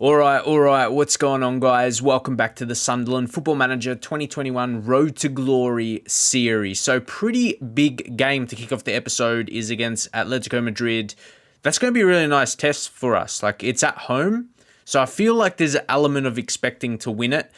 All right. What's going on, guys? Welcome back to the Sunderland Football Manager 2021 Road to Glory series. So, pretty big game to kick off the episode is against Atletico Madrid. That's going to be a really nice test for us. Like, it's at home, so I feel like there's an element of expecting to win it.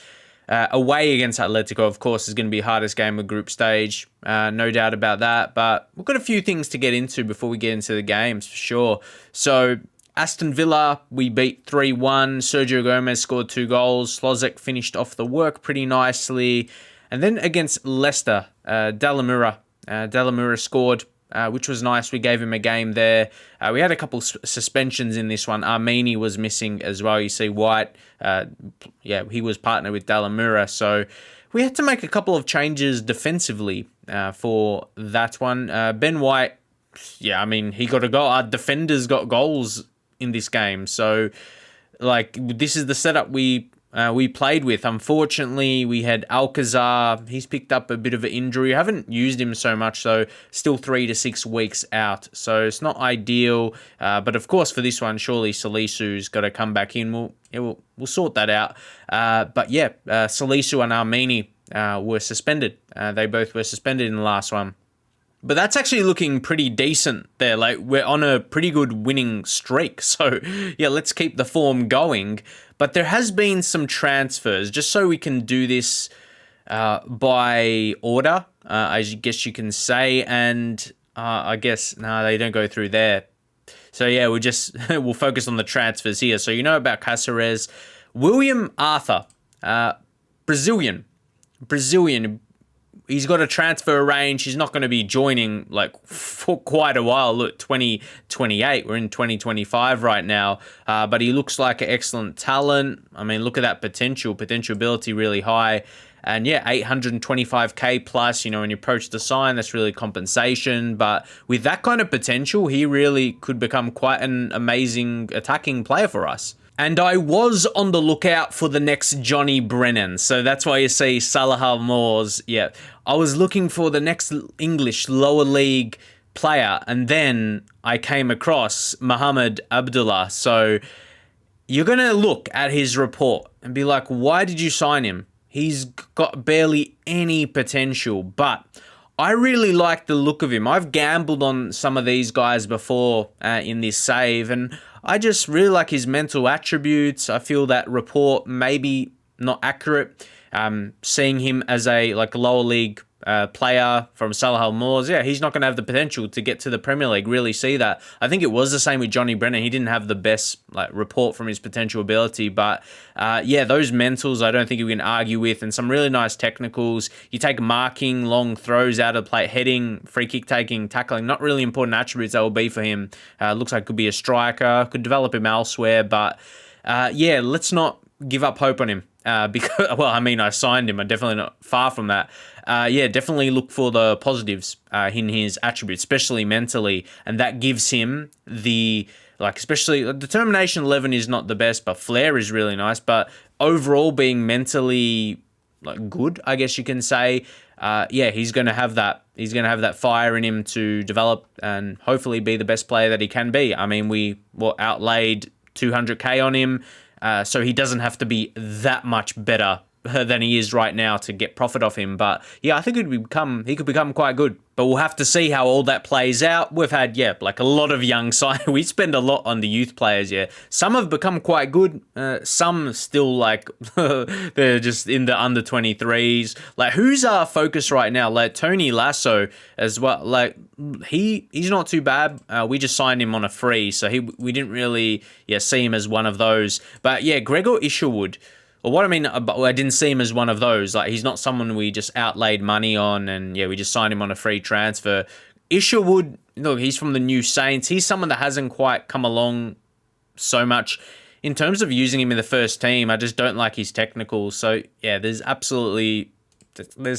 Away against Atletico, of course, is going to be the hardest game of group stage. No doubt about that. But we've got a few things to get into before we get into the games, for sure. So, Aston Villa, we beat 3-1. Sergio Gomez scored 2 goals. Slozek finished off the work pretty nicely. And then against Leicester, Delamura scored, which was nice. We gave him a game there. We had a couple suspensions in this one. Armini was missing as well. You see White, he was partnered with Delamura. So we had to make a couple of changes defensively for that one. Ben White, he got a goal. Our defenders got goals in this game. So, this is the setup we played with. Unfortunately, we had Alcazar. He's picked up a bit of an injury. I haven't used him so much, so still 3 to 6 weeks out. So it's not ideal. But of course, for this one, surely Salisu's got to come back in. We'll sort that out. Salisu and Armini were suspended. They both were suspended in the last one. But that's actually looking pretty decent there. We're on a pretty good winning streak. So, let's keep the form going. But there has been some transfers, just so we can do this by order, I guess you can say. And they don't go through there. So, we'll focus on the transfers here. So, you know about Caceres. William Arthur, Brazilian. He's got a transfer range. He's not going to be joining for quite a while. Look, 2028. We're in 2025 right now. But he looks like an excellent talent. I mean, look at that potential ability really high. And 825k plus, when you approach the sign, that's really compensation. But with that kind of potential, he really could become quite an amazing attacking player for us. And I was on the lookout for the next Johnny Brennan. So that's why you see Salah Al-Moors. Yeah, I was looking for the next English lower league player. And then I came across Mohamed Abdullah. So you're going to look at his report and be like, why did you sign him? He's got barely any potential. But I really like the look of him. I've gambled on some of these guys before in this save, and I just really like his mental attributes. I feel that report maybe not accurate. Seeing him as a lower league player from Salah Al-Moors, he's not going to have the potential to get to the Premier League. Really see that. I think it was the same with Johnny Brennan. He didn't have the best report from his potential ability, but those mentals I don't think we can argue with, and some really nice technicals. You take marking, long throws out of play, heading, free kick taking, tackling. Not really important attributes that will be for him. Looks like could be a striker, could develop him elsewhere, but let's not give up hope on him. Because I signed him. I'm definitely not far from that. Definitely look for the positives in his attributes, especially mentally, and that gives him especially determination 11 is not the best, but flair is really nice. But overall, being mentally good, I guess you can say. He's going to have that. He's going to have that fire in him to develop and hopefully be the best player that he can be. I mean, we outlaid 200k on him. So he doesn't have to be that much better than he is right now to get profit off him. But I think he could become quite good. But we'll have to see how all that plays out. We've had, a lot of young signings. We spend a lot on the youth players, Some have become quite good. Some still, they're just in the under 23s. Who's our focus right now? Tony Lasso as well. He's not too bad. We just signed him on a free, so we didn't really, see him as one of those. But, Gregor Isherwood. Well, what I mean, I didn't see him as one of those. He's not someone we just outlaid money on and, we just signed him on a free transfer. Isherwood, look, he's from the New Saints. He's someone that hasn't quite come along so much. In terms of using him in the first team, I just don't like his technicals. So, there's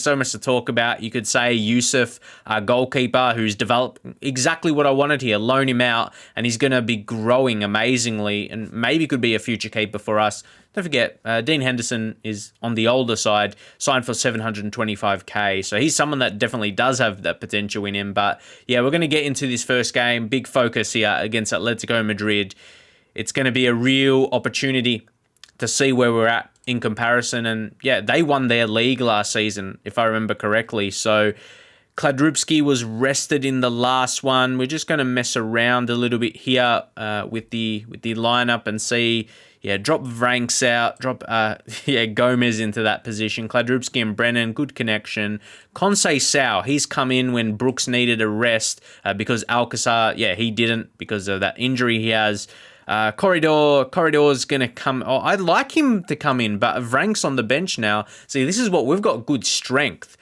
so much to talk about. You could say Yusuf, our goalkeeper, who's developed exactly what I wanted here. Loan him out, and he's going to be growing amazingly and maybe could be a future keeper for us. Don't forget, Dean Henderson is on the older side, signed for 725k. So he's someone that definitely does have that potential in him. But we're going to get into this first game. Big focus here against Atletico Madrid. It's going to be a real opportunity to see where we're at in comparison. And yeah, they won their league last season, if I remember correctly. So Kladrubski was rested in the last one. We're just going to mess around a little bit here with the lineup and see. Yeah, drop Vranks out, drop Gomez into that position. Kladrubski and Brennan, good connection. Conceição, he's come in when Brooks needed a rest because Alcázar, he didn't because of that injury he has. Corridor's going to come. Oh, I'd like him to come in, but Vranks on the bench now. See, this is what we've got good strength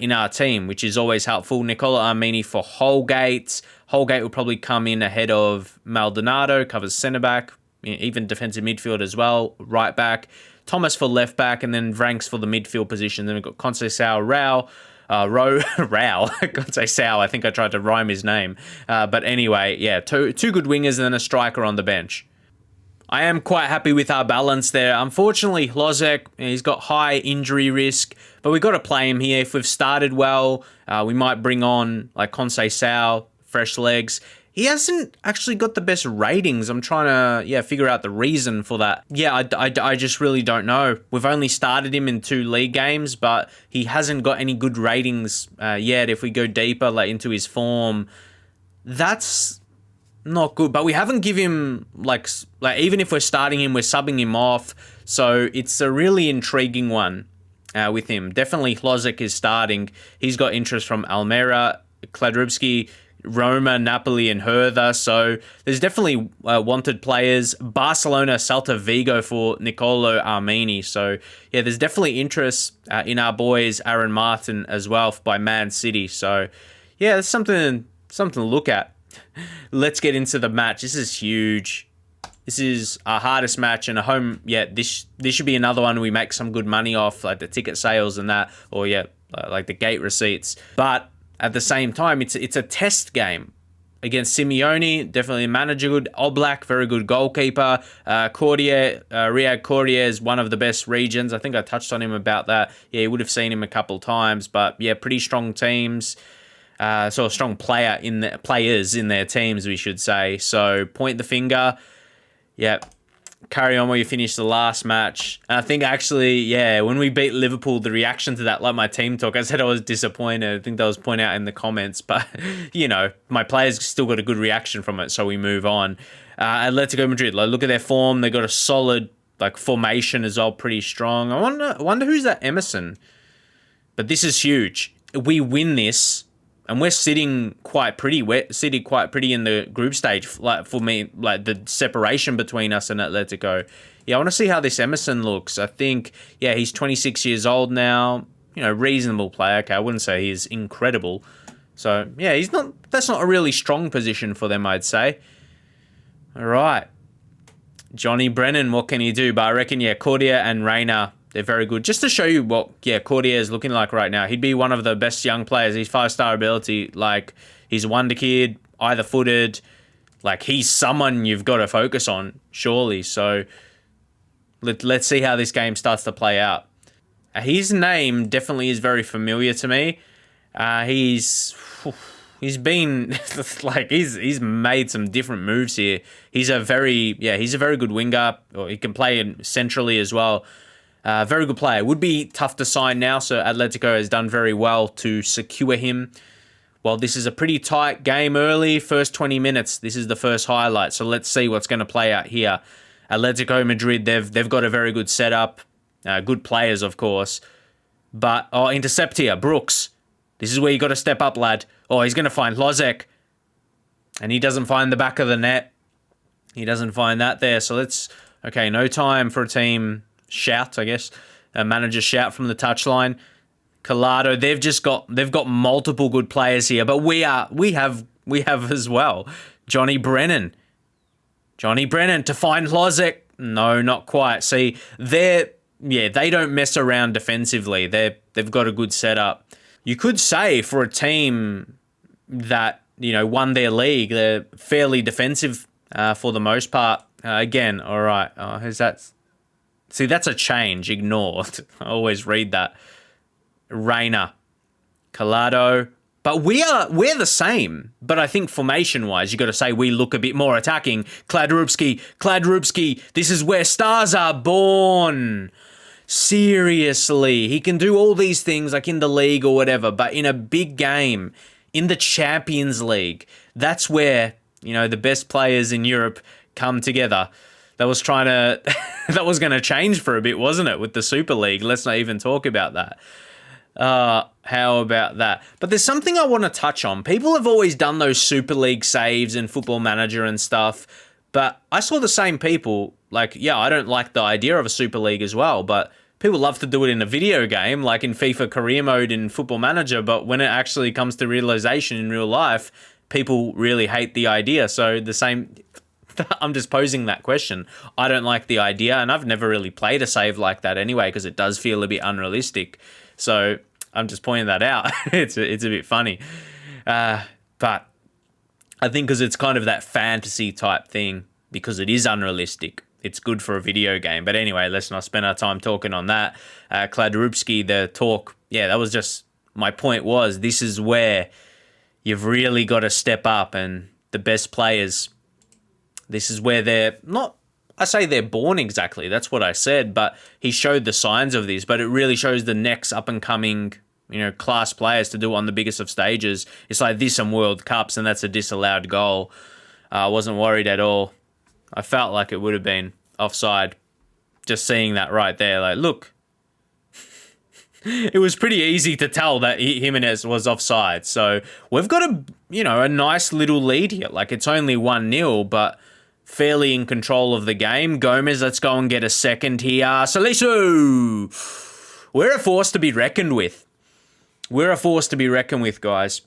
in our team, which is always helpful. Nicola Armini for Holgate. Holgate will probably come in ahead of Maldonado, covers centre back. Even defensive midfield as well, right back. Thomas for left back, and then Vranks for the midfield position. Then we've got Conceição, Conceição, I think I tried to rhyme his name. But anyway, yeah, two good wingers and then a striker on the bench. I am quite happy with our balance there. Unfortunately, Lozek, he's got high injury risk, but we've got to play him here. If we've started well, we might bring on like Conceição, fresh legs. He hasn't actually got the best ratings. I'm trying to, figure out the reason for that. Yeah, I just really don't know. We've only started him in 2 league games, but he hasn't got any good ratings yet. If we go deeper into his form, that's not good. But we haven't given him, like even if we're starting him, we're subbing him off. So it's a really intriguing one with him. Definitely Lozek is starting. He's got interest from Almera, Kladrubski, Roma, Napoli, and Hertha. So there's definitely wanted players. Barcelona, Celta Vigo for Nicolo Armini. So yeah, there's definitely interest in our boys Aaron Martin as well by Man City. So yeah, that's something to look at. Let's get into the match. This is huge. This is our hardest match and a home. Yeah, this should be another one we make some good money off, like the ticket sales and that, or like the gate receipts. But at the same time, it's a test game against Simeone, definitely a manager good. Oblak, very good goalkeeper. Riyad Cordier is one of the best regions. I think I touched on him about that. Yeah, you would have seen him a couple times, but yeah, pretty strong teams. So a strong players in their teams, we should say. So point the finger. Yeah. Carry on where you finished the last match. And I think actually, when we beat Liverpool, the reaction to that, like my team talk, I said I was disappointed. I think that was pointed out in the comments. But, my players still got a good reaction from it, so we move on. Atletico Madrid, look at their form. They got a solid formation as well, pretty strong. I wonder who's that Emerson. But this is huge. We win this, and we're sitting quite pretty. We're sitting quite pretty in the group stage. For me, the separation between us and Atletico. Yeah, I want to see how this Emerson looks. I think, he's 26 years old now. Reasonable player. Okay, I wouldn't say he's incredible. So yeah, that's not a really strong position for them, I'd say. All right, Johnny Brennan, what can he do? But I reckon Cordier and Reina, they're very good. Just to show you what, Cordier is looking like right now. He'd be one of the best young players. He's 5-star ability. He's a wonder kid, either-footed. He's someone you've got to focus on, surely. So let's see how this game starts to play out. His name definitely is very familiar to me. He's been he's made some different moves here. He's a very good winger, or he can play centrally as well. Very good player. Would be tough to sign now, so Atletico has done very well to secure him. Well, this is a pretty tight game early. First 20 minutes, this is the first highlight. So let's see what's going to play out here. Atletico Madrid, they've got a very good setup. Good players, of course. But, intercept here. Brooks. This is where you got to step up, lad. Oh, he's going to find Lozek. And he doesn't find the back of the net. He doesn't find that there. So no time for a team shout, I guess. A manager shout from the touchline. Collado, they've got multiple good players here, but we have as well. Johnny Brennan to find Lozek. No, not quite. See, they don't mess around defensively. They've got a good setup. You could say for a team that won their league, they're fairly defensive for the most part. Again, all right. Who's that? See, that's a change. Ignored. I always read that. Reina. Collado. But we're the same. But I think formation-wise, you got to say we look a bit more attacking. Kladrubski, this is where stars are born. Seriously, he can do all these things like in the league or whatever, but in a big game, in the Champions League, that's where, the best players in Europe come together. That was that was going to change for a bit, wasn't it, with the Super League? Let's not even talk about that. How about that? But there's something I want to touch on. People have always done those Super League saves in Football Manager and stuff, but I saw the same people, I don't like the idea of a Super League as well, but people love to do it in a video game, like in FIFA Career Mode in Football Manager, but when it actually comes to realization in real life, people really hate the idea. So the same... I'm just posing that question. I don't like the idea, and I've never really played a save like that anyway, because it does feel a bit unrealistic. So I'm just pointing that out. It's a bit funny. But I think because it's kind of that fantasy type thing, because it is unrealistic, it's good for a video game. But anyway, let's not spend our time talking on that. Kladrubski, the talk, that was just, my point was, this is where you've really got to step up, and the best players, this is where they're not, I say they're born exactly, that's what I said, but he showed the signs of this, but it really shows the next up-and-coming, class players to do on the biggest of stages. It's like this and World Cups, and that's a disallowed goal. I wasn't worried at all. I felt like it would have been offside, just seeing that right there. Look, it was pretty easy to tell that Jimenez was offside. So we've got a nice little lead here. It's only 1-0, but fairly in control of the game. Gomez, let's go and get a second here. Salisu! We're a force to be reckoned with. We're a force to be reckoned with, guys.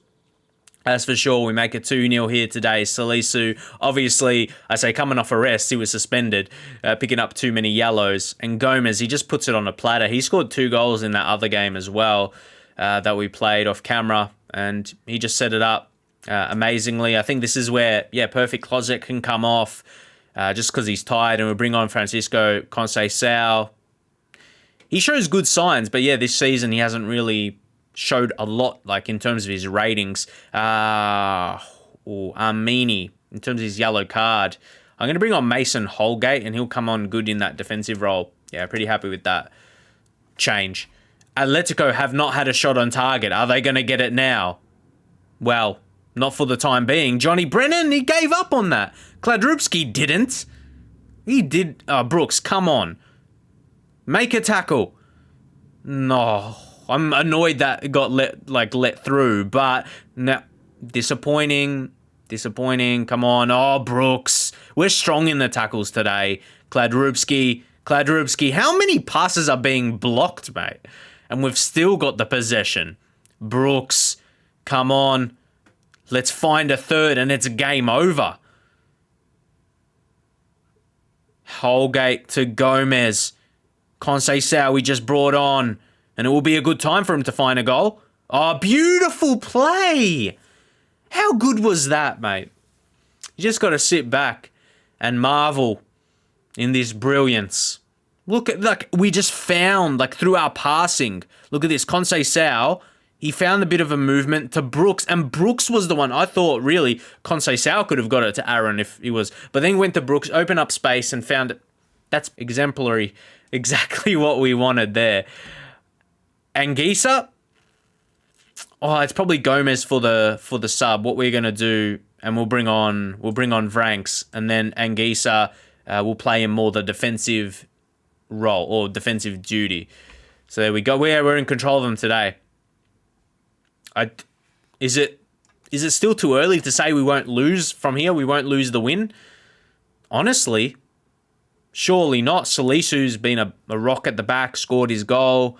That's for sure. We make it 2-0 here today. Salisu, obviously, I say coming off arrest, he was suspended, picking up too many yellows. And Gomez, he just puts it on a platter. He scored 2 goals in that other game as well that we played off camera. And he just set it up amazingly. I think this is where, perfect closet can come off just because he's tired. And we bring on Francisco Conceição. He shows good signs, but this season he hasn't really showed a lot, in terms of his ratings. Armini, in terms of his yellow card. I'm going to bring on Mason Holgate, and he'll come on good in that defensive role. Pretty happy with that change. Atletico have not had a shot on target. Are they going to get it now? Well, not for the time being. Johnny Brennan, he gave up on that. Kladrubski didn't. He did. Brooks, come on. Make a tackle. No. I'm annoyed that it got let through, but no, disappointing. Come on. Oh, Brooks. We're strong in the tackles today. Kladrubski. How many passes are being blocked, mate? And we've still got the possession. Brooks, come on. Let's find a third, and it's game over. Holgate to Gomez. Conceição we just brought on. And it will be a good time for him to find a goal. Oh, beautiful play. How good was that, mate? You just got to sit back and marvel in this brilliance. Look at, we just found, through our passing. Look at this, Conceição. He found a bit of a movement to Brooks, and Brooks was the one. I thought, really, Conceição could have got it to Aaron if he was. But then went to Brooks, opened up space, and found it. That's exemplary. Exactly what we wanted there. Anguissa, it's probably Gomez for the sub. What we're gonna do, and we'll bring on Vranks, and then Anguissa will play in more the defensive role or defensive duty. So there we go. We're in control of them today. Is it still too early to say we won't lose from here? We won't lose the win? Honestly, surely not. Salisu's been a rock at the back, scored his goal.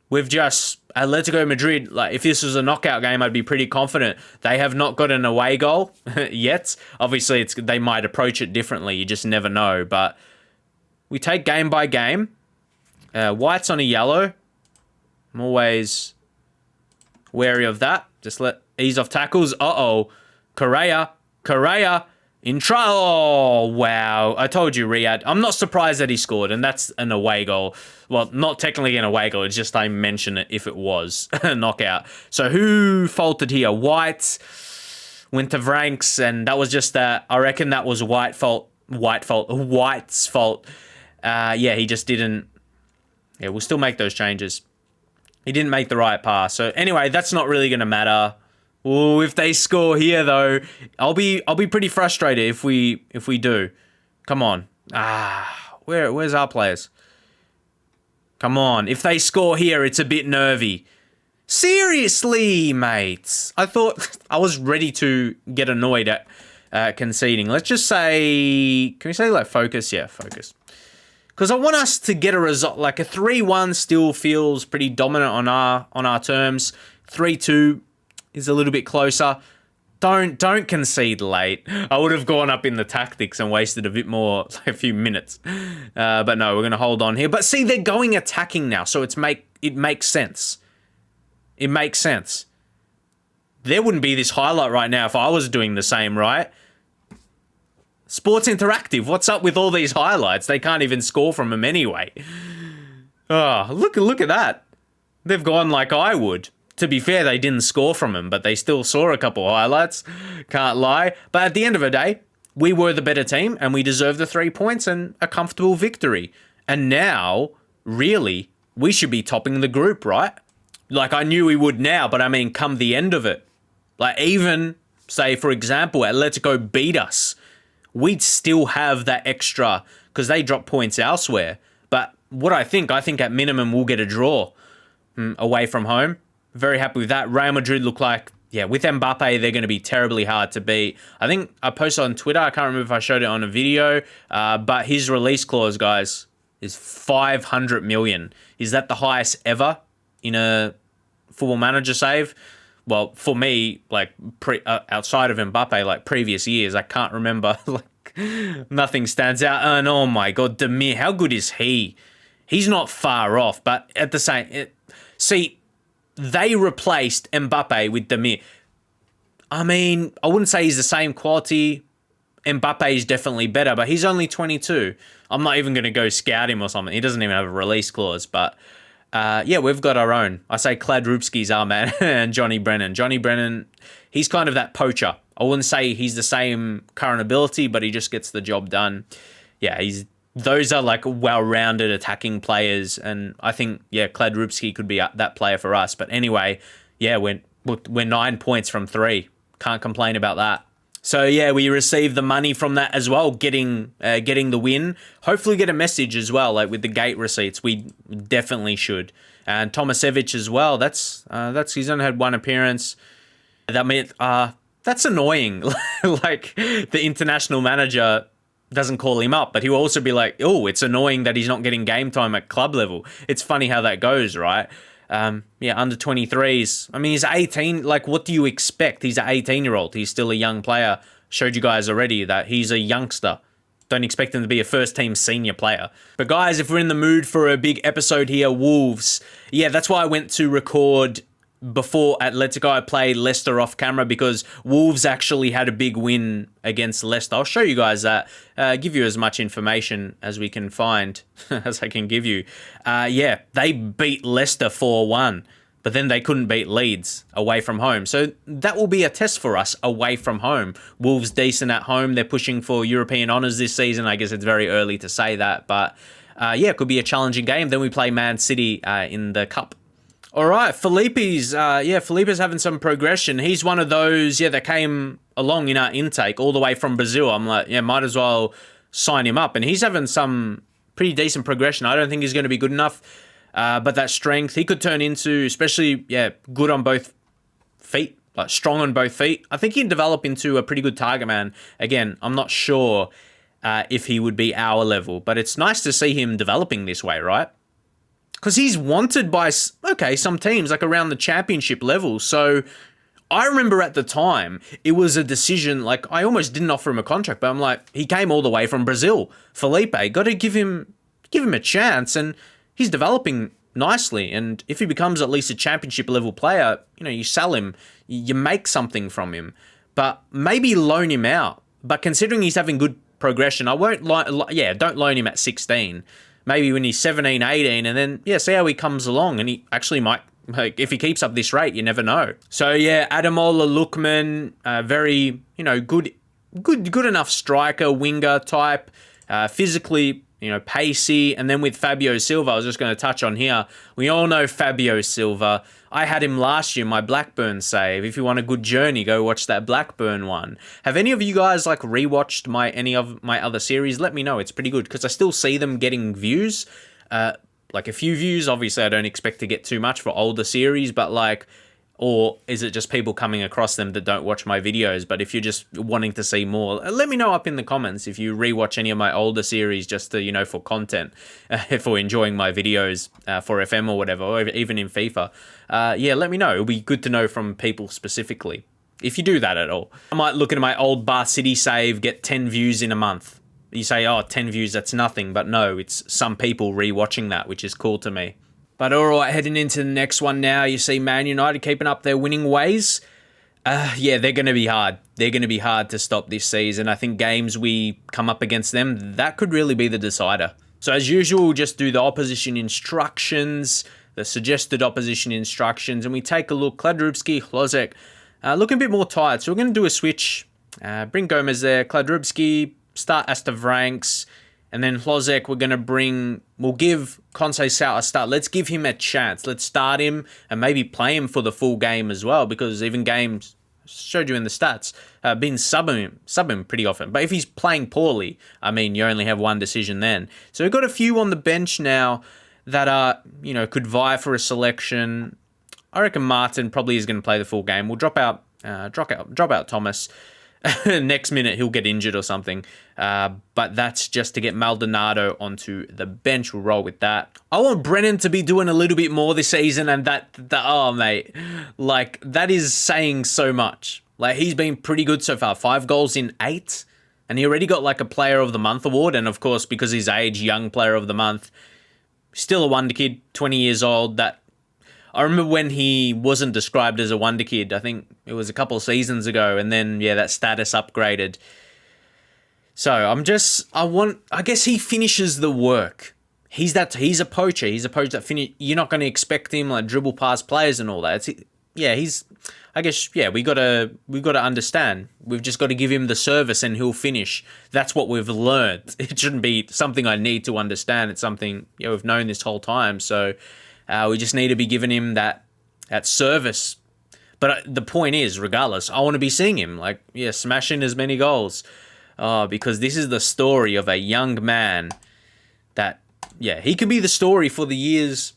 We've just, Atletico Madrid, if this was a knockout game, I'd be pretty confident. They have not got an away goal yet. Obviously, they might approach it differently. You just never know. But we take game by game. White's on a yellow. I'm always wary of that. Just ease off tackles. Correa. in try. Oh, wow. I told you, Riyadh. I'm not surprised that he scored, and that's an away goal. Well, not technically an away goal. It's just I mention it if it was a knockout. So who faulted here? White went to Vranks, and that was just that. I reckon that was White's fault. Yeah, he just didn't. Yeah, we'll still make those changes. He didn't make the right pass. So anyway, that's not really going to matter. Ooh, if they score here though, I'll be pretty frustrated if we do. Come on. Where's our players? Come on. If they score here, it's a bit nervy. Seriously, mates. I thought I was ready to get annoyed at conceding. Let's just say, can we say like focus? Yeah, focus. Because I want us to get a result. Like a 3-1 still feels pretty dominant on our terms. 3-2 is a little bit closer. Don't concede late. I would have gone up in the tactics and wasted a bit more, like a few minutes. But no, we're going to hold on here. But see, they're going attacking now, so it makes sense. It makes sense. There wouldn't be this highlight right now if I was doing the same, right? Sports Interactive, what's up with all these highlights? They can't even score from them anyway. Oh, look at that. They've gone like I would. To be fair, they didn't score from him, but they still saw a couple highlights. Can't lie. But at the end of the day, we were the better team and we deserved the 3 points and a comfortable victory. And now, really, we should be topping the group, right? Like I knew we would now, but I mean, come the end of it. Like even, say, for example, Atletico beat us. We'd still have that extra because they drop points elsewhere. But what I think at minimum we'll get a draw away from home. Very happy with that. Real Madrid look like, yeah, with Mbappe, they're going to be terribly hard to beat. I think I posted on Twitter. I can't remember if I showed it on a video, but his release clause, guys, is 500 million. Is that the highest ever in a Football Manager save? Well, for me, like outside of Mbappe, like previous years, I can't remember. Like nothing stands out. And oh my God, Demir, how good is he? He's not far off, but at the same, see. They replaced Mbappe with Demir. I mean, I wouldn't say he's the same quality. Mbappe is definitely better, but he's only 22. I'm not even going to go scout him or something. He doesn't even have a release clause. But yeah, we've got our own. I say Kladrubski's our man and Johnny Brennan. Johnny Brennan, he's kind of that poacher. I wouldn't say he's the same current ability, but he just gets the job done. Yeah, those are like well-rounded attacking players, and I think, yeah, Kladrubski could be that player for us. But anyway, yeah, we're 9 points from 3. Can't complain about that. So yeah, we received the money from that as well, getting the win. Hopefully get a message as well, like with the gate receipts. We definitely should. And Tomasevic as well. That's he's only had 1 appearance. That meant that's annoying. Like the international manager doesn't call him up, but he'll also be like, oh, it's annoying that he's not getting game time at club level. It's funny how that goes, right? Yeah, under 23s. I mean, he's 18. Like, what do you expect? He's an 18-year-old. He's still a young player. Showed you guys already that he's a youngster. Don't expect him to be a first-team senior player. But guys, if we're in the mood for a big episode here, Wolves. Yeah, that's why I went to record before Atletico. I played Leicester off camera because Wolves actually had a big win against Leicester. I'll show you guys that. Give you as much information as we can find, as I can give you. Yeah, they beat Leicester 4-1, but then they couldn't beat Leeds away from home. So that will be a test for us away from home. Wolves decent at home. They're pushing for European honours this season. I guess it's very early to say that, but yeah, it could be a challenging game. Then we play Man City in the Cup. All right, Felipe's having some progression. He's one of those, that came along in our intake all the way from Brazil. I'm like, might as well sign him up. And he's having some pretty decent progression. I don't think he's going to be good enough, but that strength, he could turn into, especially, good on both feet, like strong on both feet. I think he'd develop into a pretty good target man. Again, I'm not sure if he would be our level, but it's nice to see him developing this way, right? Because he's wanted by, some teams, like around the championship level. So I remember at the time, it was a decision, like I almost didn't offer him a contract, but I'm like, he came all the way from Brazil. Felipe, got to give him a chance, and he's developing nicely. And if he becomes at least a championship level player, you sell him, you make something from him. But maybe loan him out But considering he's having good progression, I won't don't loan him at 16. Maybe when he's 17, 18, and then, see how he comes along. And he actually might, if he keeps up this rate, you never know. So, Ademola Lookman, very, good enough striker, winger type, physically, pacey. And then with Fabio Silva, I was just going to touch on here. We all know Fabio Silva. I had him last year, my Blackburn save. If you want a good journey, go watch that Blackburn one. Have any of you guys rewatched any of my other series? Let me know. It's pretty good because I still see them getting views. A few views. Obviously, I don't expect to get too much for older series, but or is it just people coming across them that don't watch my videos? But if you're just wanting to see more, let me know up in the comments if you rewatch any of my older series just to, for content, for enjoying my videos for FM or whatever, or even in FIFA. Let me know. It'll be good to know from people specifically, if you do that at all. I might look at my old Bar City save, get 10 views in a month. You say, 10 views, that's nothing. But no, it's some people rewatching that, which is cool to me. But all right, heading into the next one now, you see Man United keeping up their winning ways. They're going to be hard. They're going to be hard to stop this season. I think games we come up against them, that could really be the decider. So as usual, we'll just do the opposition instructions, the suggested opposition instructions, and we take a look. Kladrubski, Hlozek, looking a bit more tired. So we're going to do a switch. Bring Gomez there. Kladrubski, start Astavranks. And then Hlozek, we'll give Conceição a start. Let's give him a chance. Let's start him and maybe play him for the full game as well, because even games, showed you in the stats, been sub him pretty often. But if he's playing poorly, you only have one decision then. So we've got a few on the bench now that are, could vie for a selection. I reckon Martin probably is going to play the full game. We'll drop out Thomas. Next minute he'll get injured or something, but that's just to get Maldonado onto the bench. We'll roll with that. I want Brennan to be doing a little bit more this season, and that is saying so much. He's been pretty good so far. 5 goals in 8, and he already got a Player of the Month award, and of course because his age, Young Player of the Month. Still a wonder kid, 20 years old. I remember when he wasn't described as a wonder kid. I think it was a couple of seasons ago, and then that status upgraded. So I guess he finishes the work. He's a poacher. He's a poacher that you're not going to expect him dribble past players and all that. We got to understand. We've just got to give him the service and he'll finish. That's what we've learned. It shouldn't be something I need to understand. It's something we've known this whole time. So we just need to be giving him that service. But the point is, regardless, I want to be seeing him smashing as many goals. Because this is the story of a young man that, he could be the story for the years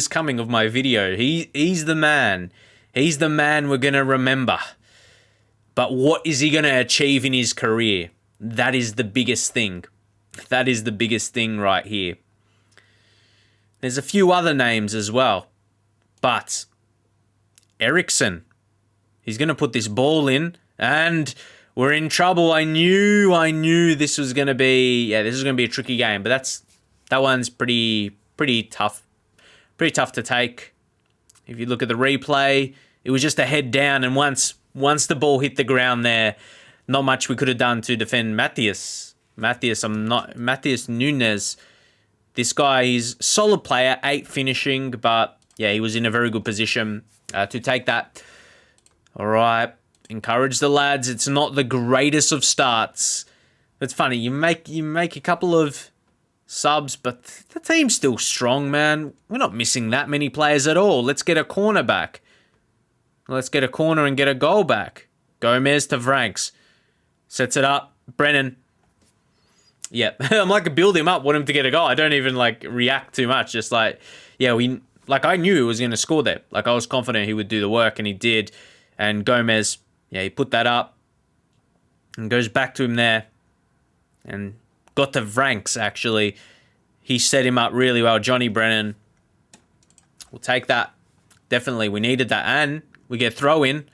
coming of my video. He's the man. He's the man we're going to remember. But what is he going to achieve in his career? That is the biggest thing. That is the biggest thing right here. There's a few other names as well. But Ericsson, he's going to put this ball in, and we're in trouble. I knew this was going to be, this is going to be a tricky game, but that one's pretty tough. Pretty tough to take. If you look at the replay, it was just a head down, and once the ball hit the ground there, not much we could have done to defend Matheus Nunes. This guy is solid player, 8 finishing, but he was in a very good position to take that. All right, encourage the lads. It's not the greatest of starts. It's funny, you make a couple of subs, but the team's still strong, man. We're not missing that many players at all. Let's get a corner back. Let's get a corner and get a goal back. Gomez to Franks. Sets it up. Brennan. I'm build him up, want him to get a goal. I don't even react too much. Just I knew he was going to score there. I was confident he would do the work, and he did. And Gomez, he put that up and goes back to him there. And got to Franks, actually. He set him up really well. Johnny Brennan. We'll take that. Definitely, we needed that. And we get throw in.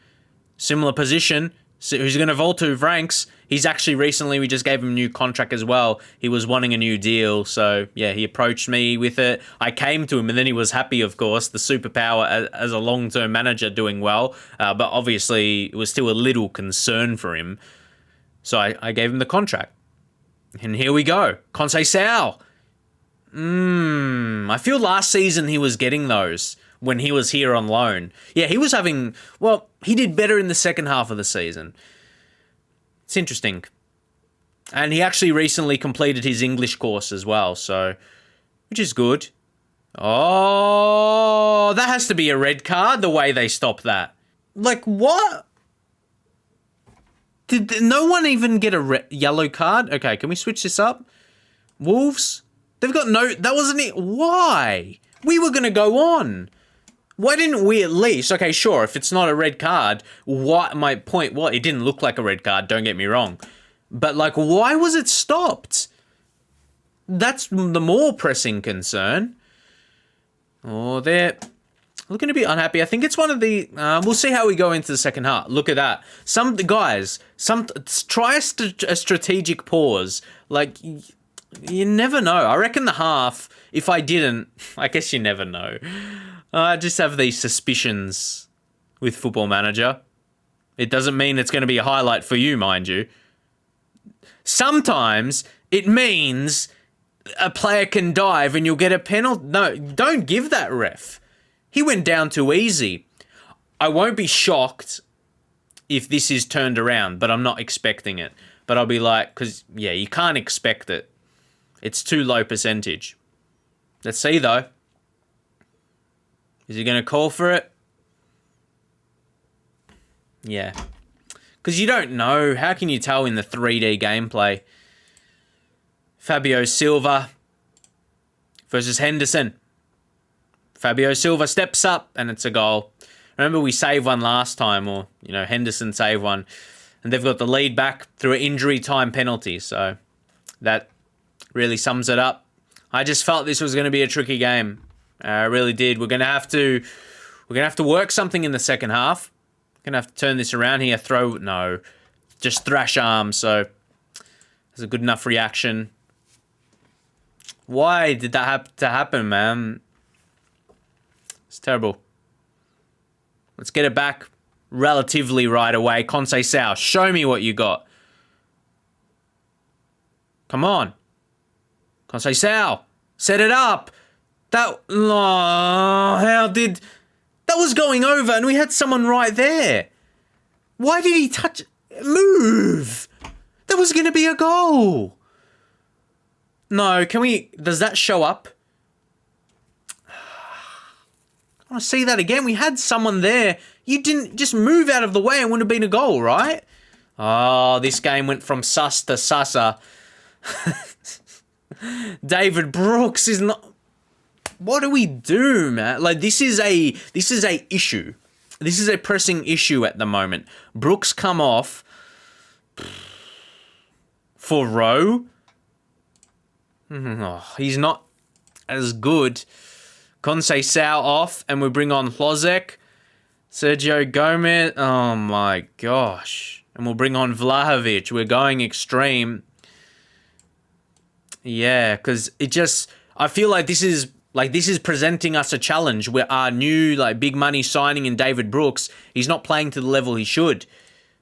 Similar position. So who's going to vault to Franks? He's actually recently, we just gave him a new contract as well. He was wanting a new deal. So, he approached me with it. I came to him, and then he was happy, of course. The superpower as a long-term manager doing well. But obviously, it was still a little concern for him. So I gave him the contract. And here we go. Conceição. I feel last season he was getting those when he was here on loan. Yeah, he was having... Well, he did better in the second half of the season. It's interesting. And he actually recently completed his English course as well, so... Which is good. Oh, that has to be a red card, the way they stopped that. Like, what? Did no one even get a yellow card? Okay, can we switch this up? Wolves? They've got no... That wasn't it. Why? We were going to go on. Why didn't we at least... Okay, sure, if it's not a red card, what... My point... Well, it didn't look like a red card, don't get me wrong. But, like, why was it stopped? That's the more pressing concern. Oh, they're looking a bit unhappy. I think it's one of the... we'll see how we go into the second half. Look at that. Try a strategic pause. Like, you never know. I reckon the half, if I didn't... I guess you never know. I just have these suspicions with Football Manager. It doesn't mean it's going to be a highlight for you, mind you. Sometimes it means... a player can dive and you'll get a penalty. No, don't give that ref. He went down too easy. I won't be shocked if this is turned around, but I'm not expecting it. But I'll be like, because, yeah, you can't expect it. It's too low percentage. Let's see, though. Is he going to call for it? Yeah. Because you don't know. How can you tell in the 3D gameplay? Fabio Silva versus Henderson. Fabio Silva steps up and it's a goal. Remember we saved one last time, or, you know, Henderson saved one. And they've got the lead back through an injury time penalty. So that really sums it up. I just felt this was going to be a tricky game. I really did. We're going to have to work something in the second half. We're going to have to turn this around here. Just thrash arms. So there's a good enough reaction. Why did that have to happen, man? It's terrible. Let's get it back relatively right away. Conceição, show me what you got. Come on. Conceição, set it up. That was going over and we had someone right there. Why did he touch... Move. That was going to be a goal. No, does that show up? I want to see that again. We had someone there. You didn't just move out of the way and would have been a goal, right? Oh, this game went from sus to susser. David Brooks is not... What do we do, man? Like, this is a issue. This is a pressing issue at the moment. Brooks come off for Rowe. Oh, he's not as good. Conceição off, and we bring on Hlozek. Sergio Gomez. Oh my gosh. And we'll bring on Vlahovic. We're going extreme. Yeah, because I feel like this is presenting us a challenge where our new big money signing in David Brooks, he's not playing to the level he should.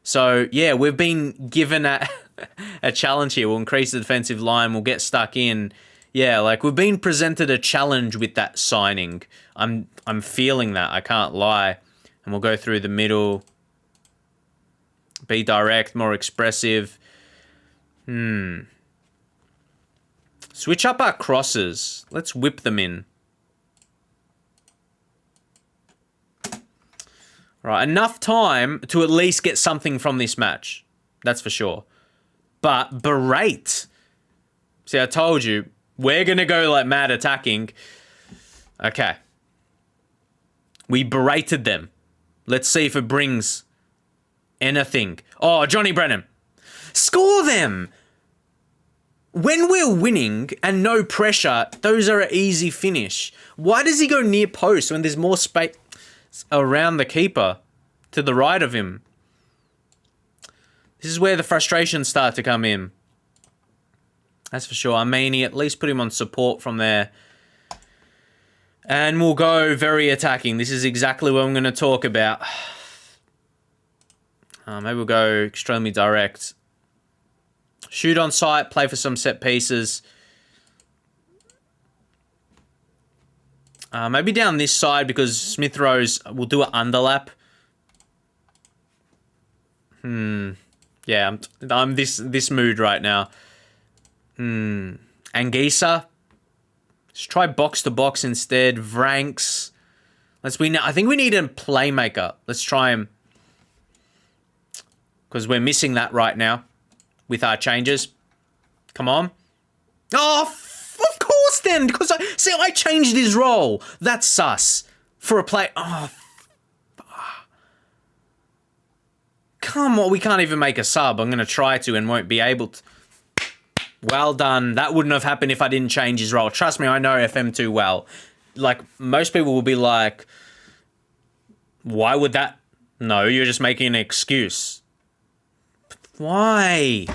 So yeah, we've been given a challenge here. We'll increase the defensive line. We'll get stuck in. Yeah, we've been presented a challenge with that signing. I'm feeling that. I can't lie. And we'll go through the middle. Be direct, more expressive. Switch up our crosses. Let's whip them in. Right, enough time to at least get something from this match. That's for sure. But berate. See, I told you, we're going to go mad attacking. Okay. We berated them. Let's see if it brings anything. Oh, Johnny Brennan. Score them! When we're winning and no pressure, those are an easy finish. Why does he go near post when there's more space around the keeper to the right of him? This is where the frustrations start to come in. That's for sure. Armani, at least put him on support from there. And we'll go very attacking. This is exactly what I'm going to talk about. Maybe we'll go extremely direct. Shoot on sight, play for some set pieces. Maybe down this side because Smith Rowe's will do an underlap. Yeah, I'm this mood right now. Anguissa. Let's try box to box instead. Vranks. I think we need a playmaker. Let's try him. Because we're missing that right now with our changes. Come on. Oh, of course then. Because I changed his role. That's sus. For a play. Oh, come on. We can't even make a sub. I'm going to try to and won't be able to. Well done. That wouldn't have happened if I didn't change his role. Trust me, I know FM too well. Like, most people will be like, why would that? No, you're just making an excuse. Why?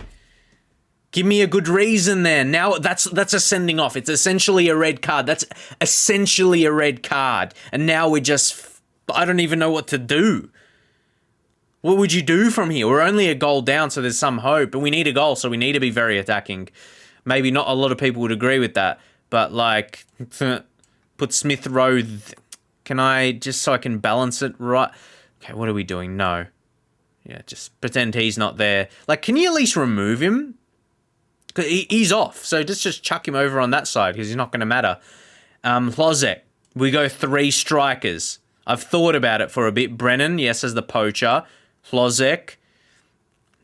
Give me a good reason then. Now that's a sending off. It's essentially a red card. That's essentially a red card. And now I don't even know what to do. What would you do from here? We're only a goal down, so there's some hope. But we need a goal, so we need to be very attacking. Maybe not a lot of people would agree with that. But, like, put Smith Rowe... Can I... Just so I can balance it right... Okay, what are we doing? No. Yeah, just pretend he's not there. Like, can you at least remove him? Because he's off, so just chuck him over on that side, because he's not going to matter. Hlozek. We go 3 strikers. I've thought about it for a bit. Brennan, yes, as the poacher. Hlozek.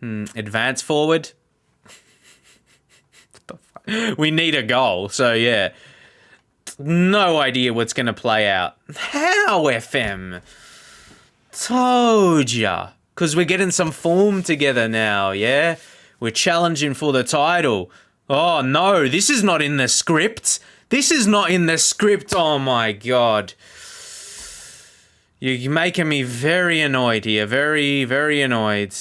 Advance forward. What the fuck? We need a goal, so yeah. No idea what's going to play out. How, FM? Told ya. Because we're getting some form together now, yeah? We're challenging for the title. Oh, no, this is not in the script. This is not in the script. Oh, my God. You're making me very annoyed here. Very, very annoyed.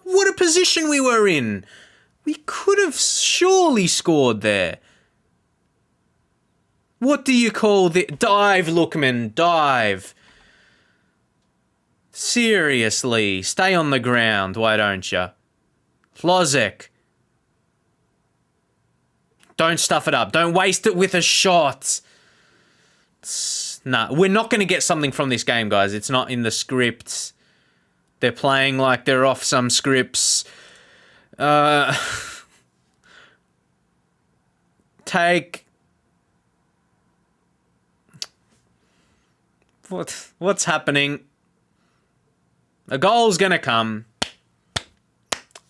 What a position we were in. We could have surely scored there. What do you call the... Dive, Lookman, dive. Seriously, stay on the ground, why don't you? Hlozek. Don't stuff it up. Don't waste it with a shot. Nah, we're not going to get something from this game, guys. It's not in the script. They're playing like they're off some scripts. Take... What's happening? A goal's going to come.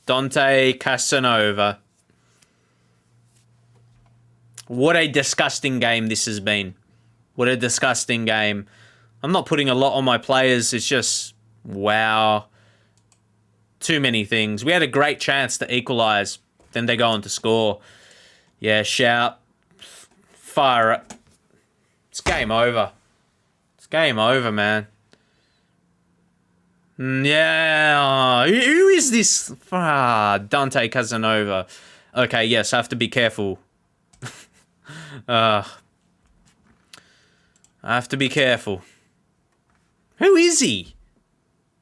Dante Casanova. What a disgusting game this has been. What a disgusting game. I'm not putting a lot on my players. It's just, wow. Too many things. We had a great chance to equalise. Then they go on to score. Yeah, shout. Fire it. It's game over. It's game over, man. Yeah. Who is this? Dante Casanova. Okay, yes, I have to be careful. I have to be careful. Who is he?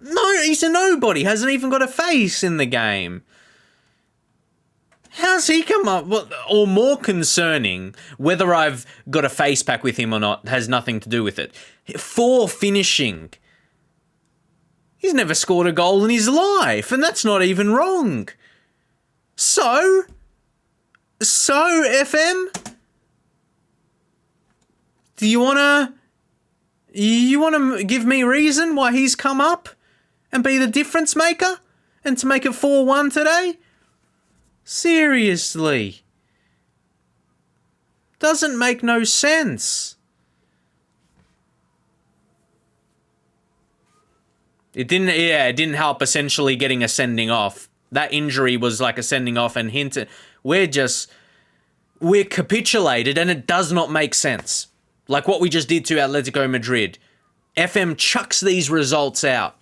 No, he's a nobody. Hasn't even got a face in the game. How's he come up? Well, or more concerning, whether I've got a face pack with him or not has nothing to do with it. 4 finishing. He's never scored a goal in his life, and that's not even wrong. So, FM? Do you wanna give me reason why he's come up and be the difference maker and to make it 4-1 today? Seriously. Doesn't make no sense. It didn't help essentially getting a sending off. That injury was like a sending off and hinted. We're capitulated and it does not make sense. Like what we just did to Atletico Madrid. FM chucks these results out.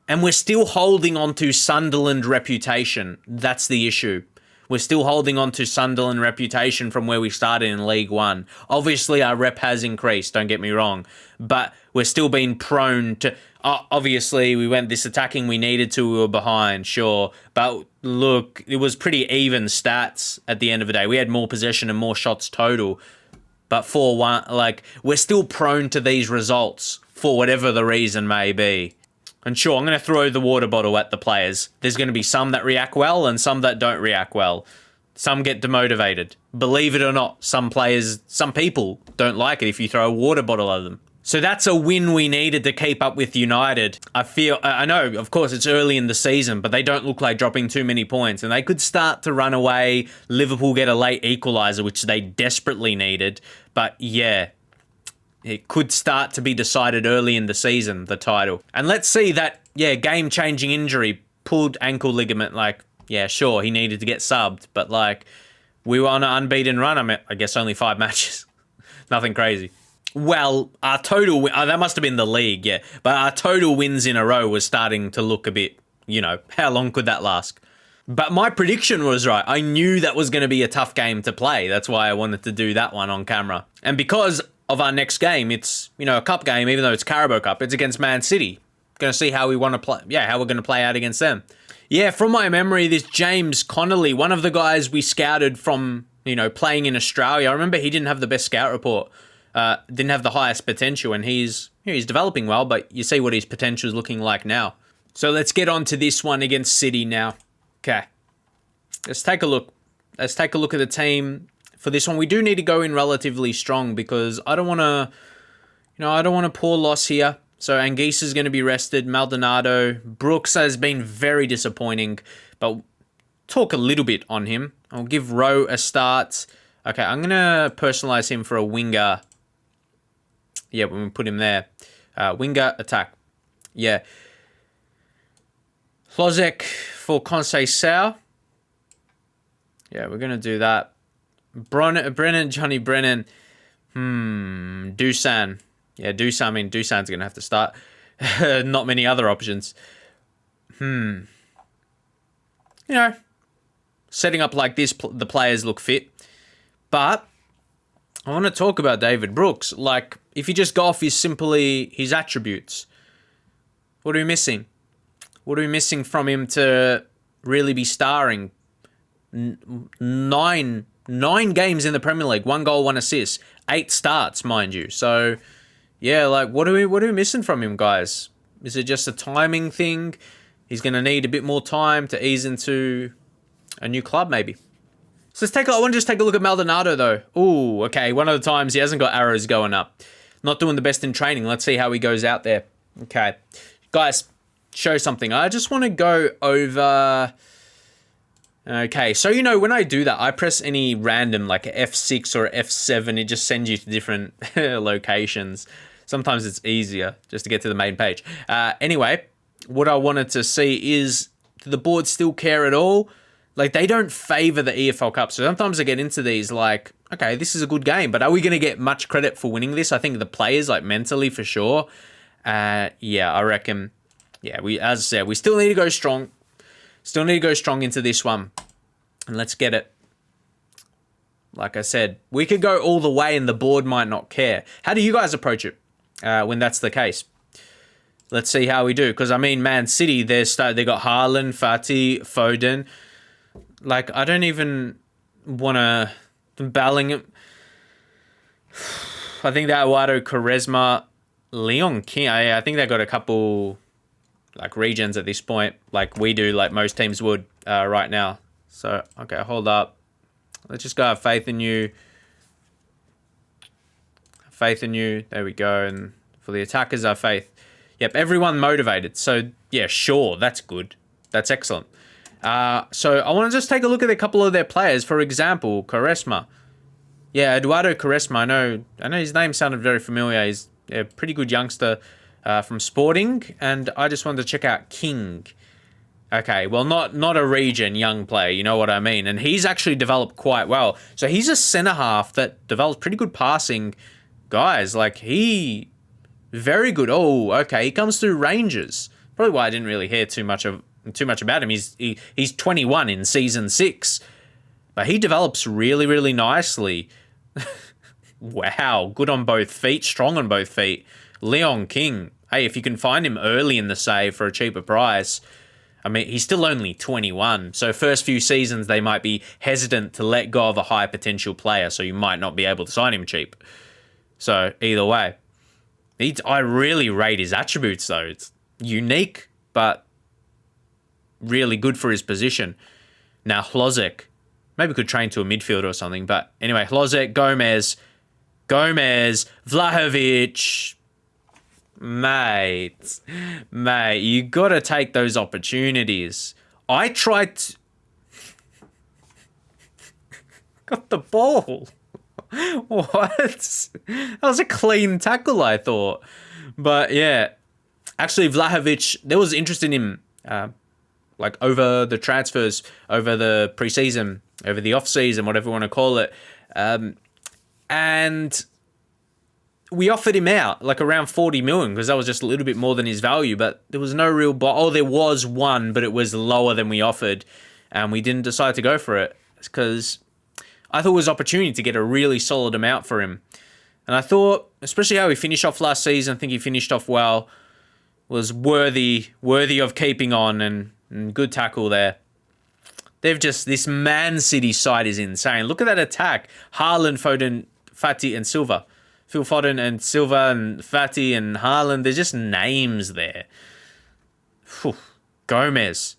And we're still holding on to Sunderland reputation. That's the issue. We're still holding on to Sunderland reputation from where we started in League One. Obviously, our rep has increased, don't get me wrong. But we're still being prone to... Obviously, we went this attacking we needed to. We were behind, sure. But look, it was pretty even stats at the end of the day. We had more possession and more shots total. But 4-1, like, we're still prone to these results for whatever the reason may be. And sure, I'm going to throw the water bottle at the players. There's going to be some that react well and some that don't react well. Some get demotivated. Believe it or not, some people don't like it if you throw a water bottle at them. So that's a win we needed to keep up with United. I know, of course, it's early in the season, but they don't look like dropping too many points. And they could start to run away. Liverpool get a late equaliser, which they desperately needed. But yeah, it could start to be decided early in the season, the title. And let's see that, game-changing injury, pulled ankle ligament, like, yeah, sure, he needed to get subbed. But, like, we were on an unbeaten run. I guess only 5 matches. Nothing crazy. Well, our total that must have been the league, yeah. But our total wins in a row was starting to look a bit, how long could that last? But my prediction was right. I knew that was going to be a tough game to play. That's why I wanted to do that one on camera. And because of our next game, it's, a cup game, even though it's Carabao Cup, it's against Man City. Going to see how we want to play, how we're going to play out against them. Yeah, from my memory, this James Connolly, one of the guys we scouted from, playing in Australia. I remember he didn't have the best scout report. Didn't have the highest potential, and he's developing well, but you see what his potential is looking like now. So let's get on to this one against City now. Okay, let's take a look. Let's take a look at the team for this one. We do need to go in relatively strong because I don't want to pour loss here. So Anguissa is going to be rested. Maldonado, Brooks has been very disappointing, but talk a little bit on him. I'll give Rowe a start. Okay, I'm going to personalize him for a winger. Yeah, when we put him there. Winger, attack. Yeah. Hlozek for Conceição. Yeah, we're going to do that. Johnny Brennan. Dusan. Yeah, Dusan's going to have to start. Not many other options. Setting up like this, the players look fit. But I want to talk about David Brooks. Like, if you just go off his attributes, what are we missing? What are we missing from him to really be starring? Nine games in the Premier League, 1 goal, 1 assist, 8 starts, mind you. So, yeah, like, what are we missing from him, guys? Is it just a timing thing? He's going to need a bit more time to ease into a new club, maybe. So I want to just take a look at Maldonado, though. Ooh, okay, one of the times he hasn't got arrows going up. Not doing the best in training. Let's see how he goes out there. Okay. Guys, show something. I just want to go over... Okay, so when I do that, I press any random, like F6 or F7, it just sends you to different locations. Sometimes it's easier just to get to the main page. Anyway, what I wanted to see is, do the board still care at all? Like, they don't favour the EFL Cup, so sometimes I get into these like, okay, this is a good game, but are we going to get much credit for winning this? I think the players, like, mentally, for sure. Yeah, I reckon, as I said, we still need to go strong. Still need to go strong into this one. And let's get it. Like I said, we could go all the way and the board might not care. How do you guys approach it when that's the case? Let's see how we do. Because, I mean, Man City, they got Haaland, Fati, Foden. Like, I don't even want to... Bellingham. I think that Eduardo Quaresma, Leon King. I think they got a couple... like regions at this point, like we do, like most teams would right now. So, okay, hold up. Let's just go have faith in you. Faith in you. There we go. And for the attackers, our faith. Yep, everyone motivated. So, yeah, sure, that's good. That's excellent. So I want to just take a look at a couple of their players. For example, Quaresma. Yeah, Eduardo Quaresma. I know his name sounded very familiar. He's a pretty good youngster. From Sporting, and I just wanted to check out King. Okay, well, not a region young player, you know what I mean, and he's actually developed quite well. So he's a centre-half that develops pretty good passing. Guys, like, he... very good. Oh, okay, he comes through Rangers. Probably why I didn't really hear too much about him. He's 21 in Season 6, but he develops really, really nicely. Wow, good on both feet, strong on both feet. Leon King. hey, if you can find him early in the save for a cheaper price, I mean, he's still only 21. So first few seasons, they might be hesitant to let go of a high potential player. So you might not be able to sign him cheap. So either way, I really rate his attributes though. It's unique, but really good for his position. Now, Hlozek, maybe could train to a midfielder or something. But anyway, Hlozek, Gomez, Vlahovic. Mate, you got to take those opportunities. I tried to... Got the ball. What? That was a clean tackle, I thought. But yeah, actually, Vlahovic, there was interest in him like over the transfers, over the preseason, over the off-season, whatever you want to call it. And we offered him out like around 40 million because that was just a little bit more than his value, but there was no real there was one, but it was lower than we offered, and we didn't decide to go for it because I thought it was opportunity to get a really solid amount for him. And I thought, especially how he finished off last season, I think he finished off well, was worthy of keeping on, and good tackle there. This Man City side is insane. Look at that attack. Haaland, Foden, Fati and Silva. Phil Foden and Silva and Fati and Haaland. There's just names there. Whew. Gomez.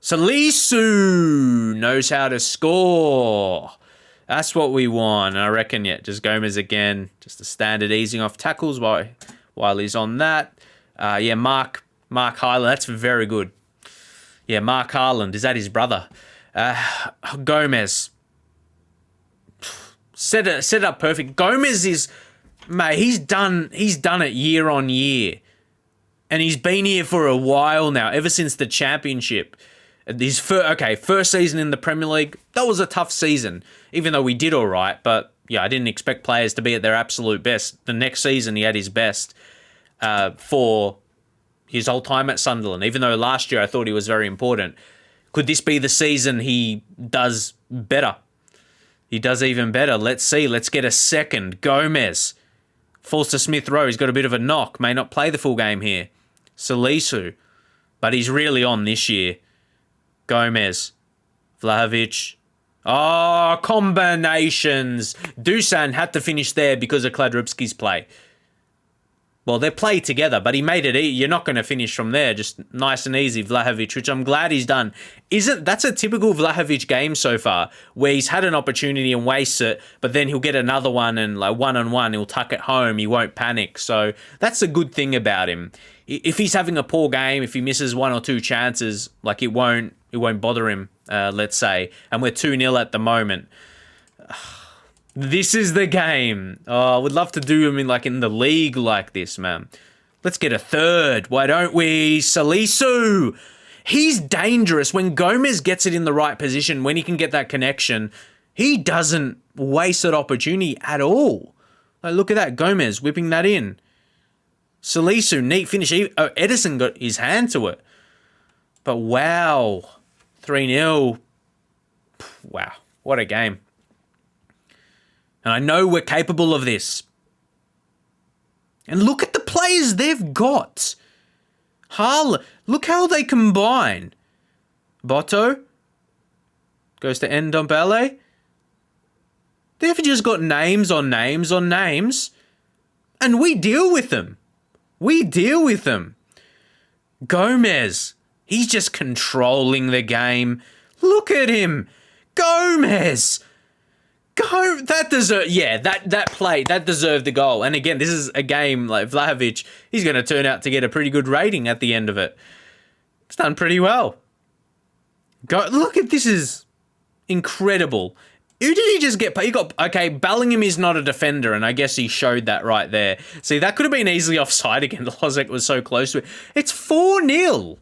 Salisu knows how to score. That's what we want. I reckon, yeah, just Gomez again. Just a standard easing off tackles while he's on that. Mark Haaland. That's very good. Yeah, Mark Haaland. Is that his brother? Gomez. Set it up perfect. Gomez is, mate, he's done it year on year. And he's been here for a while now, ever since the championship. His first season in the Premier League, that was a tough season, even though we did all right. But yeah, I didn't expect players to be at their absolute best. The next season, he had his best for his whole time at Sunderland, even though last year I thought he was very important. Could this be the season he does better? He does even better. Let's see. Let's get a second. Gomez. Falls to Smith Rowe. He's got a bit of a knock. May not play the full game here. Salisu. But he's really on this year. Gomez. Vlahovic. Oh, combinations. Dusan had to finish there because of Kladrubski's play. Well, they play together, but he made it easy. You're not going to finish from there. Just nice and easy, Vlahovic, which I'm glad he's done. That's a typical Vlahovic game so far, where he's had an opportunity and wastes it, but then he'll get another one and like one-on-one, he'll tuck it home. He won't panic. So that's a good thing about him. If he's having a poor game, if he misses one or two chances, like it won't bother him, let's say. And we're 2-0 at the moment. This is the game. Oh, I would love to do him in the league like this, man. Let's get a third. Why don't we? Salisu. He's dangerous. When Gomez gets it in the right position, when he can get that connection, he doesn't waste that opportunity at all. Like, look at that. Gomez whipping that in. Salisu, neat finish. Edison got his hand to it. But wow. 3-0. Wow. What a game. And I know we're capable of this. And look at the players they've got. Look how they combine. Boto goes to Ndombele. They've just got names on names on names. And we deal with them. Gomez. He's just controlling the game. Look at him. Gomez. That deserved the goal. And again, this is a game like Vlahovic. He's going to turn out to get a pretty good rating at the end of it. It's done pretty well. Look at this, is incredible. Who did he just get? Bellingham is not a defender, and I guess he showed that right there. See, that could have been easily offside again. Hlozek was so close to it. It's 4-0.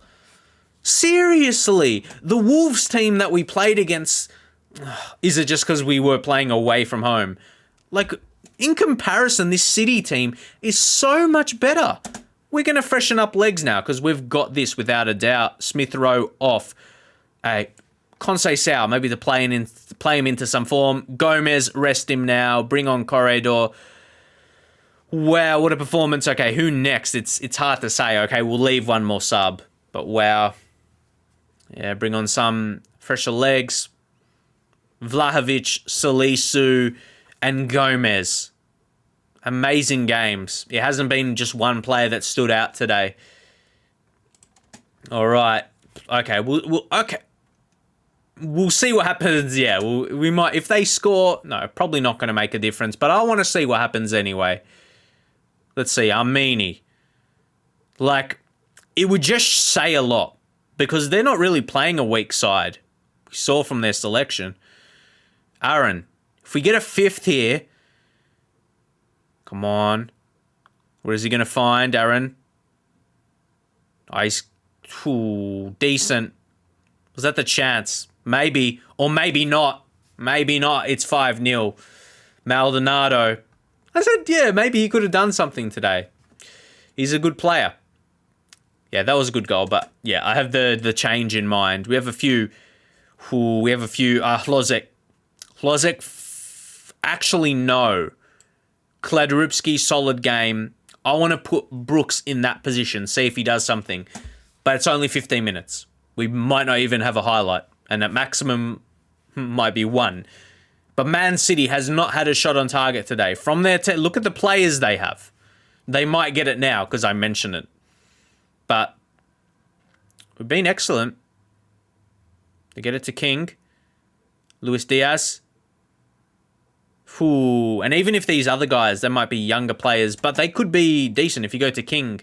Seriously, the Wolves team that we played against. Is it just because we were playing away from home? Like, in comparison, this City team is so much better. We're going to freshen up legs now because we've got this without a doubt. Smith Rowe off. Conceição, maybe to play him into some form. Gomez, rest him now. Bring on Corredor. Wow, what a performance. Okay, who next? It's hard to say. Okay, we'll leave one more sub. But wow. Yeah, bring on some fresher legs. Vlahovic, Salisu, and Gomez. Amazing games. It hasn't been just one player that stood out today. All right. Okay, we'll see what happens. Yeah, we might, if they score, no, probably not going to make a difference, but I want to see what happens anyway. Let's see, Armini. Like, it would just say a lot because they're not really playing a weak side. We saw from their selection. Aaron, if we get a fifth here, come on. What is he going to find, Aaron? Oh, he's decent. Was that the chance? Maybe, or maybe not. Maybe not. It's 5-0. Maldonado. I said, yeah, maybe he could have done something today. He's a good player. Yeah, that was a good goal, but yeah, I have the change in mind. We have a few. Hlozek. Actually, no. Kladrupski, solid game. I want to put Brooks in that position, see if he does something. But it's only 15 minutes. We might not even have a highlight. And at maximum, might be one. But Man City has not had a shot on target today. From their look at the players they have. They might get it now because I mentioned it. But we've been excellent. They get it to King. Luis Diaz. Ooh. And even if these other guys, they might be younger players, but they could be decent if you go to King.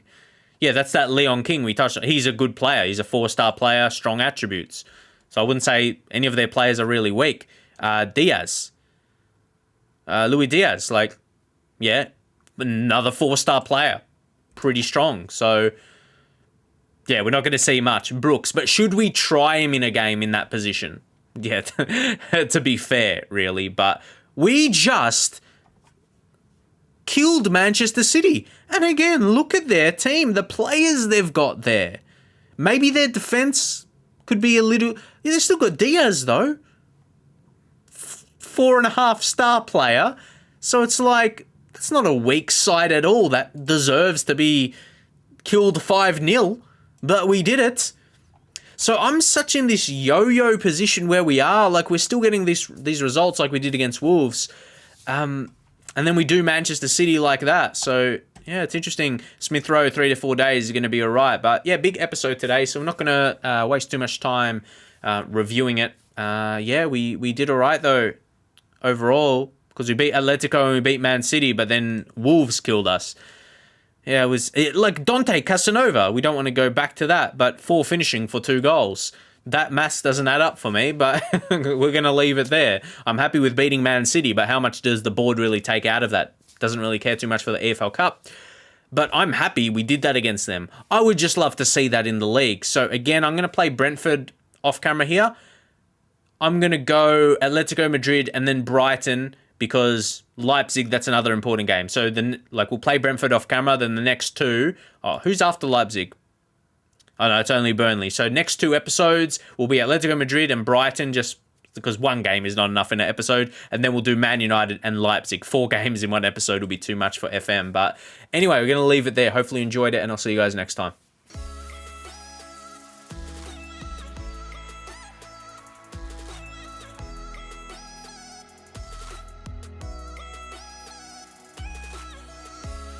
Yeah, that's that Leon King we touched on. He's a good player. He's a 4-star player, strong attributes. So I wouldn't say any of their players are really weak. Diaz. Luis Diaz, like, yeah, another 4-star player. Pretty strong. So, yeah, we're not going to see much. Brooks, but should we try him in a game in that position? Yeah, to be fair, really. But we just killed Manchester City. And again, look at their team, the players they've got there. Maybe their defense could be a little... Yeah, they've still got Diaz, though. 4.5-star player. So it's like, that's not a weak side at all. That deserves to be killed 5-0. But we did it. So I'm such in this yo-yo position where we are. Like, we're still getting these results like we did against Wolves. And then we do Manchester City like that. So, yeah, it's interesting. Smith Rowe, 3 to 4 days is going to be all right. But, yeah, big episode today. So we're not going to waste too much time reviewing it. Yeah, we did all right, though, overall. Because we beat Atletico and we beat Man City. But then Wolves killed us. Yeah, it was like Dante Casanova. We don't want to go back to that. But 4 finishing for 2 goals. That maths doesn't add up for me, but we're going to leave it there. I'm happy with beating Man City, but how much does the board really take out of that? Doesn't really care too much for the EFL Cup. But I'm happy we did that against them. I would just love to see that in the league. So again, I'm going to play Brentford off camera here. I'm going to go Atletico Madrid and then Brighton because Leipzig, that's another important game. So then, like, we'll play Brentford off camera. Then the next 2, who's after Leipzig? Oh, no, it's only Burnley. So next 2 episodes will be Atletico Madrid and Brighton, just because one game is not enough in an episode. And then we'll do Man United and Leipzig. 4 games in one episode will be too much for FM. But anyway, we're going to leave it there. Hopefully you enjoyed it, and I'll see you guys next time.